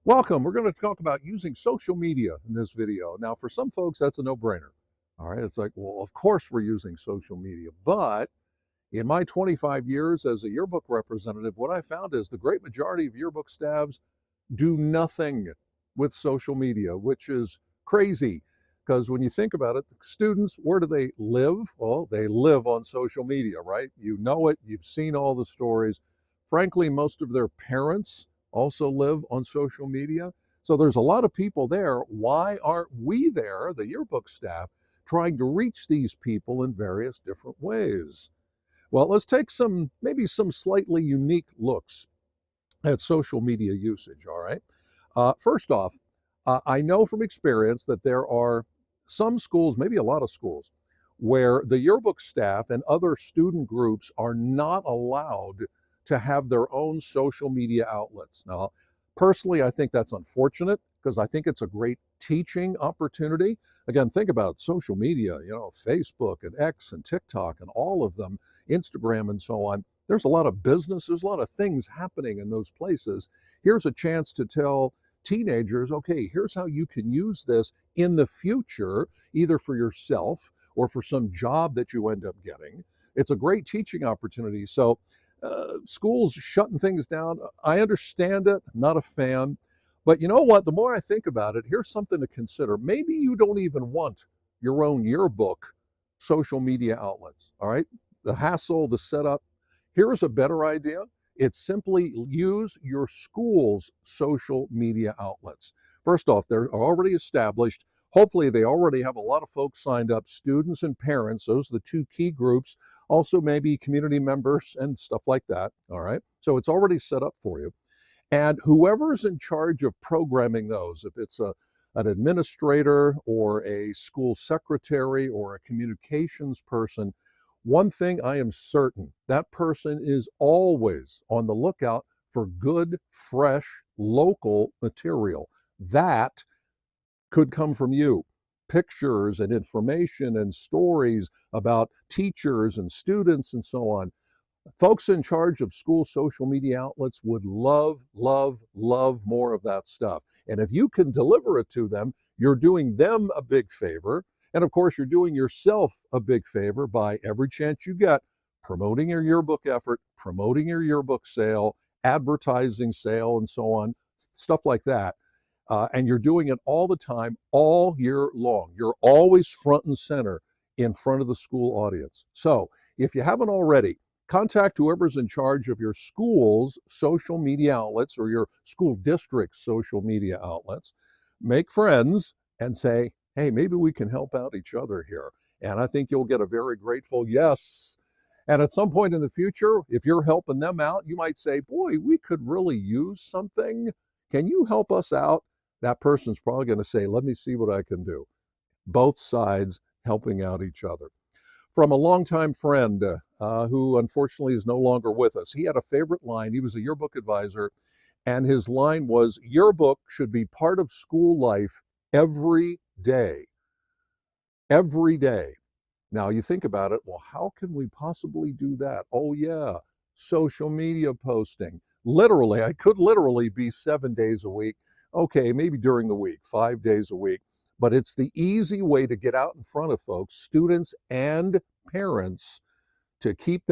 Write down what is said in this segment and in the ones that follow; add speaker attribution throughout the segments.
Speaker 1: Welcome. We're going to talk about using social media in this video. Now, for some folks, that's a no-brainer. All right. It's like, well, of course we're using social media. But in my 25 years as a yearbook representative, what I found is the great majority of yearbook staffs do nothing with social media, which is crazy. Because when you think about it, the students, where do they live? Well, they live on social media, right? You know it, you've seen all the stories. Frankly, most of their parents also live on social media. So there's a lot of people there. Why aren't we there, the yearbook staff, trying to reach these people in various different ways? Well, let's take maybe some slightly unique looks at social media usage, all right? First off, I know from experience that there are some schools, maybe a lot of schools, where the yearbook staff and other student groups are not allowed to have their own social media outlets. Now, personally, I think that's unfortunate because I think it's a great teaching opportunity. Again, think about social media, Facebook and X and TikTok and all of them, Instagram and so on. There's a lot of business, there's a lot of things happening in those places. Here's a chance to tell teenagers, okay, here's how you can use this in the future, either for yourself or for some job that you end up getting. It's a great teaching opportunity. So, schools shutting things down, I understand it, I'm not a fan. But you know what? The more I think about it, here's something to consider. Maybe you don't even want your own yearbook social media outlets, all right? The hassle, the setup. Here's a better idea. It's simply use your school's social media outlets. First off, they're already established. Hopefully, they already have a lot of folks signed up, students and parents. Those are the two key groups. Also, maybe community members and stuff like that. All right. So it's already set up for you. And whoever's in charge of programming those, if it's an administrator or a school secretary or a communications person, one thing I am certain, that person is always on the lookout for good, fresh, local material. That could come from you. Pictures and information and stories about teachers and students and so on. Folks in charge of school social media outlets would love, love, love more of that stuff. And if you can deliver it to them, you're doing them a big favor. And of course, you're doing yourself a big favor by every chance you get promoting your yearbook effort, promoting your yearbook sale, advertising sale, and so on, stuff like that. And you're doing it all the time, all year long. You're always front and center in front of the school audience. So if you haven't already, contact whoever's in charge of your school's social media outlets or your school district's social media outlets. Make friends and say, hey, maybe we can help out each other here. And I think you'll get a very grateful yes. And at some point in the future, if you're helping them out, you might say, boy, we could really use something. Can you help us out? That person's probably going to say, let me see what I can do. Both sides helping out each other. From a longtime friend who unfortunately is no longer with us, he had a favorite line. He was a yearbook advisor, and his line was, yearbook should be part of school life every day. Every day. Now you think about it, well, how can we possibly do that? Oh, yeah, social media posting. Literally, I could literally be 7 days a week. Okay, maybe during the week, 5 days a week. But it's the easy way to get out in front of folks, students and parents, to keep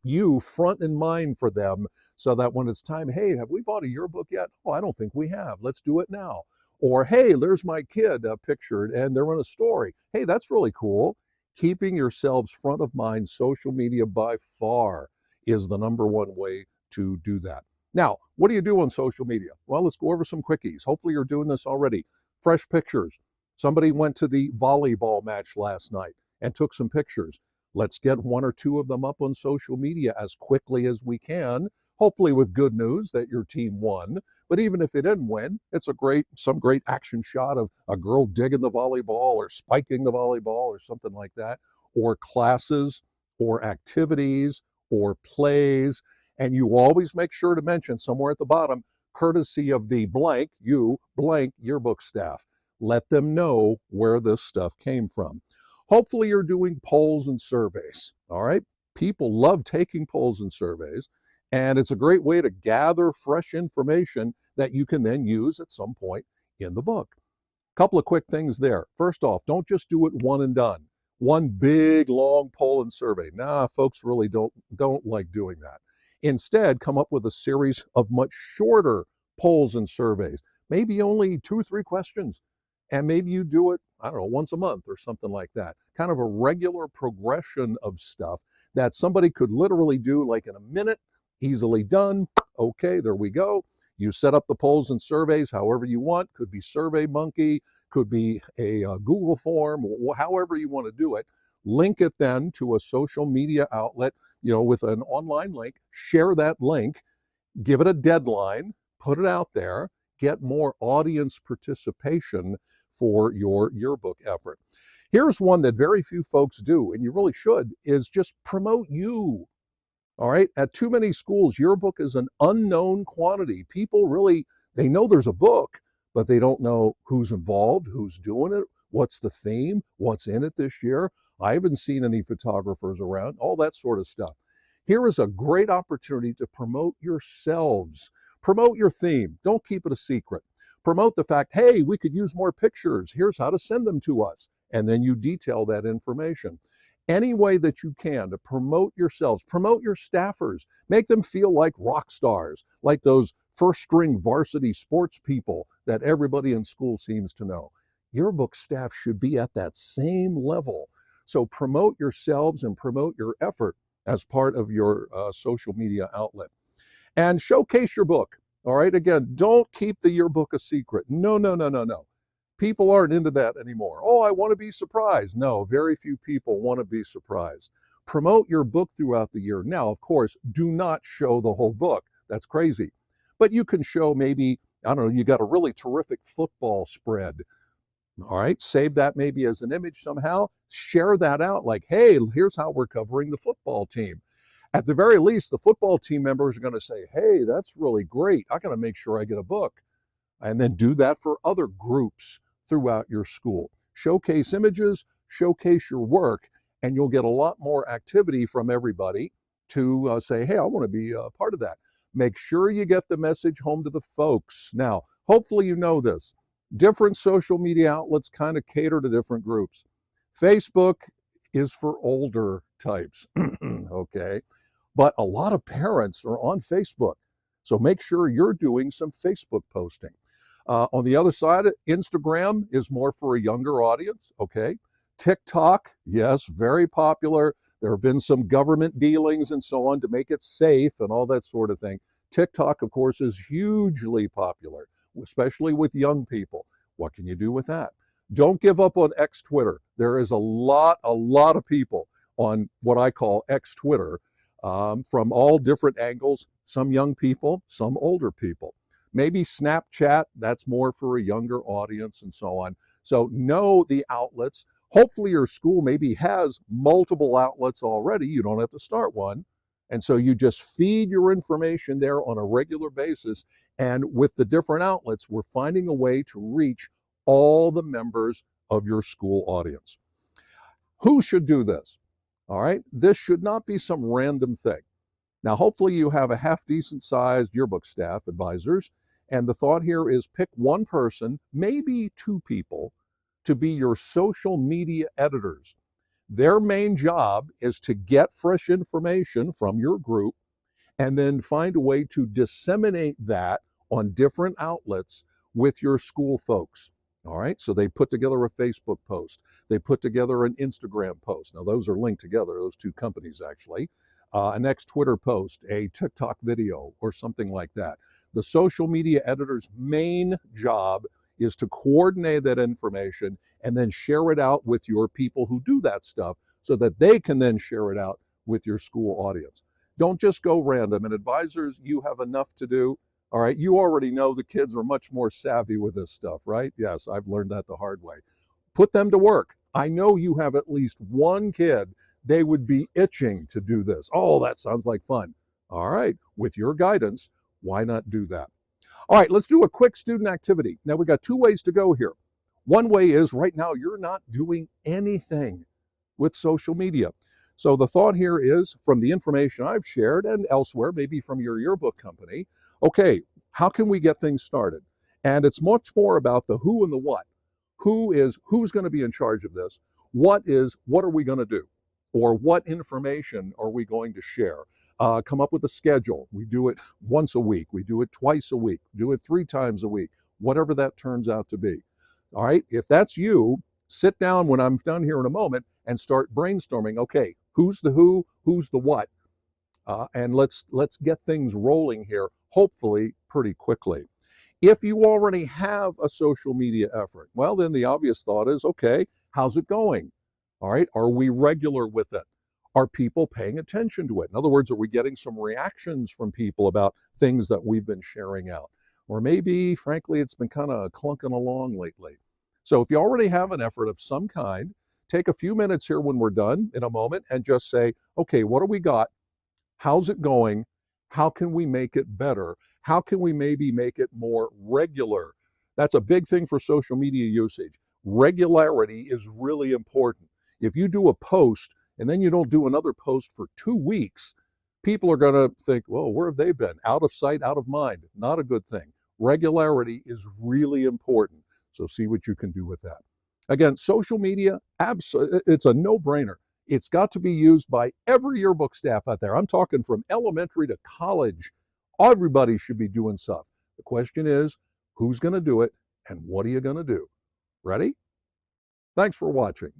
Speaker 1: you front in mind for them so that when it's time, hey, have we bought a yearbook yet? Oh, I don't think we have. Let's do it now. Or, hey, there's my kid pictured and they're in a story. Hey, that's really cool. Keeping yourselves front of mind, social media by far is the number one way to do that. Now, what do you do on social media? Well, let's go over some quickies. Hopefully you're doing this already. Fresh pictures. Somebody went to the volleyball match last night and took some pictures. Let's get one or two of them up on social media as quickly as we can, hopefully with good news that your team won. But even if they didn't win, it's some great action shot of a girl digging the volleyball or spiking the volleyball or something like that, or classes or activities or plays. And you always make sure to mention somewhere at the bottom, courtesy of the blank, you blank yearbook staff. Let them know where this stuff came from. Hopefully you're doing polls and surveys, all right? People love taking polls and surveys, And it's a great way to gather fresh information that you can then use at some point in the book. Couple of quick things there. First off, don't just do it one and done. One big long poll and survey. Nah, folks really don't like doing that. Instead, come up with a series of much shorter polls and surveys. Maybe only 2 or 3 questions. And maybe you do it, I don't know, once a month or something like that. Kind of a regular progression of stuff that somebody could literally do like in a minute, easily done. Okay, there we go. You set up the polls and surveys however you want. Could be SurveyMonkey, could be a Google form, however you want to do it. Link it then to a social media outlet, with an online link. Share that link, give it a deadline, put it out there, get more audience participation for your yearbook effort. Here's one that very few folks do, and you really should, is just promote you. All right. At too many schools, yearbook is an unknown quantity. People really, they know there's a book, but they don't know who's involved, who's doing it, what's the theme, what's in it this year. I haven't seen any photographers around, all that sort of stuff. Here is a great opportunity to promote yourselves. Promote your theme. Don't keep it a secret. Promote the fact, hey, we could use more pictures. Here's how to send them to us. And then you detail that information. Any way that you can to promote yourselves, promote your staffers, make them feel like rock stars, like those first string varsity sports people that everybody in school seems to know. Yearbook staff should be at that same level. So promote yourselves and promote your effort as part of your social media outlet. And showcase your book. All right, again, don't keep the yearbook a secret. No, no, no, no, no. People aren't into that anymore. Oh, I want to be surprised. No, very few people want to be surprised. Promote your book throughout the year. Now, of course, do not show the whole book. That's crazy. But you can show maybe, I don't know, you got a really terrific football spread. All right, save that maybe as an image somehow. Share that out like, hey, here's how we're covering the football team. At the very least, the football team members are going to say, hey, that's really great. I got to make sure I get a book. And then do that for other groups throughout your school. Showcase images, showcase your work, and you'll get a lot more activity from everybody to say, hey, I want to be a part of that. Make sure you get the message home to the folks. Now, hopefully you know this. Different social media outlets kind of cater to different groups. Facebook is for older types, okay? But a lot of parents are on Facebook. So make sure you're doing some Facebook posting. On the other side, Instagram is more for a younger audience, okay? TikTok, yes, very popular. There have been some government dealings and so on to make it safe and all that sort of thing. TikTok, of course, is hugely popular, especially with young people. What can you do with that? Don't give up on X Twitter. There is a lot of people on what I call X Twitter from all different angles, some young people, some older people. Maybe Snapchat, that's more for a younger audience and so on. So know the outlets. Hopefully your school maybe has multiple outlets already. You don't have to start one. And so you just feed your information there on a regular basis. And with the different outlets, we're finding a way to reach all the members of your school audience. Who should do this? All right, this should not be some random thing. Now, hopefully you have a half decent sized yearbook staff, advisors, and the thought here is pick one person, maybe 2 people, to be your social media editors. Their main job is to get fresh information from your group and then find a way to disseminate that on different outlets with your school folks. All right, so they put together a Facebook post. They put together an Instagram post. Now, those are linked together, those 2 companies actually. An Twitter post, a TikTok video, or something like that. The social media editor's main job is to coordinate that information and then share it out with your people who do that stuff so that they can then share it out with your school audience. Don't just go random. And advisors, you have enough to do. All right, you already know the kids are much more savvy with this stuff, right? Yes, I've learned that the hard way. Put them to work. I know you have at least one kid, they would be itching to do this. Oh, that sounds like fun. All right, with your guidance, why not do that? All right, let's do a quick student activity. Now, we got 2 ways to go here. One way is right now you're not doing anything with social media. So the thought here is, from the information I've shared and elsewhere, maybe from your yearbook company, okay, how can we get things started? And it's much more about the who and the what. Who's going to be in charge of this? What are we going to do? Or what information are we going to share? Come up with a schedule. We do it once a week. We do it twice a week. Do it 3 times a week, whatever that turns out to be. All right. If that's you, sit down when I'm done here in a moment and start brainstorming. Okay, who's the who? Who's the what? And let's get things rolling here, hopefully pretty quickly. If you already have a social media effort, well, then the obvious thought is, okay, how's it going? All right, are we regular with it? Are people paying attention to it? In other words, are we getting some reactions from people about things that we've been sharing out? Or maybe, frankly, it's been kind of clunking along lately. So if you already have an effort of some kind, take a few minutes here when we're done in a moment and just say, okay, what do we got? How's it going? How can we make it better? How can we maybe make it more regular? That's a big thing for social media usage. Regularity is really important. If you do a post and then you don't do another post for 2 weeks, people are going to think, well, where have they been? Out of sight, out of mind. Not a good thing. Regularity is really important. So see what you can do with that. Again, social media, it's a no-brainer. It's got to be used by every yearbook staff out there. I'm talking from elementary to college. Everybody should be doing stuff. The question is, who's going to do it and what are you going to do? Ready? Thanks for watching.